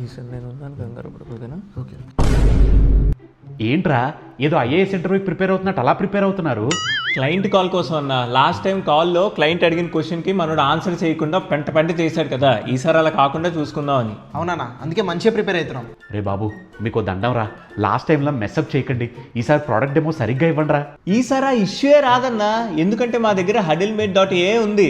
ఈసారి నేను ఉన్నాను, కంగారు పడుకోదేనా? ఓకే. ఏంట్రా ఏదో ఐఏఎస్ ఇంటర్వ్యూకి ప్రిపేర్ అవుతున్నట్టు అలా ప్రిపేర్ అవుతున్నారు? క్లయింట్ కాల్ కోసం అన్న. లాస్ట్ టైం కాల్లో క్లయింట్ అడిగిన క్వశ్చన్కి మనోడు ఆన్సర్ చేయకుండా పెంట చేశాడు కదా, ఈసారి అలా కాకుండా చూసుకుందామని. అవునా, అందుకే మంచిగా ప్రిపేర్ అవుతున్నాం. రే బాబు మీకు దండం రా, లాస్ట్ టైంలో మెస్అప్ చేయకండి, ఈసారి ప్రోడక్ట్ డెమో సరిగ్గా ఇవ్వండి రా. ఈసారి ఆ ఇష్యూ రాదన్నా, ఎందుకంటే మా దగ్గర huddlemate.ai ఉంది.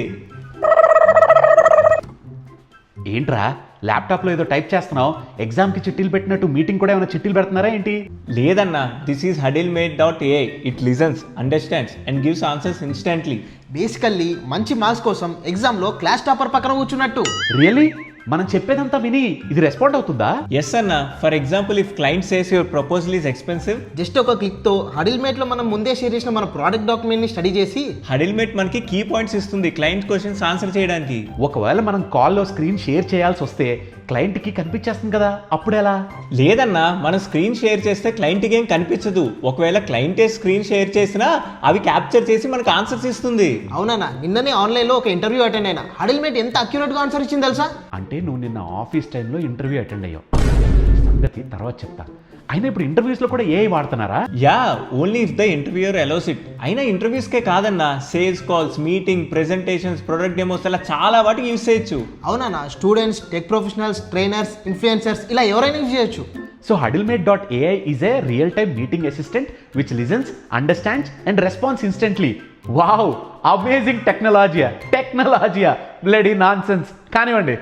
ఏంట్రా ల్యాప్టాప్లో ఏదో టైప్ చేస్తున్నావు, ఎగ్జామ్కి చిట్టీలు పెట్టినట్టు మీటింగ్ కూడా ఏమైనా చిట్టీలు పెడుతున్నారా ఏంటి? లేదన్నా, this is huddlemate.ai. It listens, understands and gives answers instantly. Basically మంచి మార్క్స్ కోసం ఎగ్జామ్లో క్లాస్ టాపర్ పక్కన కూర్చున్నట్టు. రియలీ? మనం చెప్పేదంతా విని ఇది రెస్పాండ్ అవుతుందా? ఎస్ అన్న. For example, if client says your proposal is expensive, just ఒక క్లిక్తో హడిల్మేట్లో మనం ముందే షేర్ చేసిన మన ప్రోడక్ట్ డాక్యుమెంట్ని స్టడీ చేసి huddlemate మనకి కీ పాయింట్స్ ఇస్తుంది క్లయింట్ క్వశ్చన్స్ ఆన్సర్ చేయడానికి. ఒకవేళ మనం కాల్లో స్క్రీన్ షేర్ చేయాల్సి వస్తే క్లయింట్కి కనిపించేస్తుంది కదా, అప్పుడెలా? లేదన్నా, మనం స్క్రీన్ షేర్ చేస్తే క్లయింట్కి ఏం కనిపించదు. ఒకవేళ క్లయింటే స్క్రీన్ షేర్ చేసినా అవి క్యాప్చర్ చేసి మనకు ఆన్సర్స్ ఇస్తుంది. అవునా, నిన్ననే ఆన్లైన్లో ఒక ఇంటర్వ్యూ అటెండ్ అయినా. హడిల్మేట్ ఎంత అక్యురేట్గా ఆన్సర్ ఇచ్చింది తెలుసా? అంటే నువ్వు నిన్న ఆఫీస్ టైంలో ఇంటర్వ్యూ అటెండ్ అయ్యావు, సంగతి తర్వాత చెప్తా. అయినా ఇప్పుడు ఇంటర్వ్యూస్లో కూడా ఏఐ వాడుతున్నారా? Yeah, only if the interviewer allows it. అయినా ఇంటర్వ్యూస్కే కాదన్నా, sales calls, meeting, presentations, product demos అలా చాలా వాటికి యూస్ చేయొచ్చు. అవునా, students, tech professionals, trainers, influencers ఇలా ఎవరైనా యూజ్ చేయొచ్చు. So huddlemate.ai is a real-time meeting assistant which listens, understands and responds instantly. Wow! Amazing technology! Bloody nonsense! కానివ్వండి.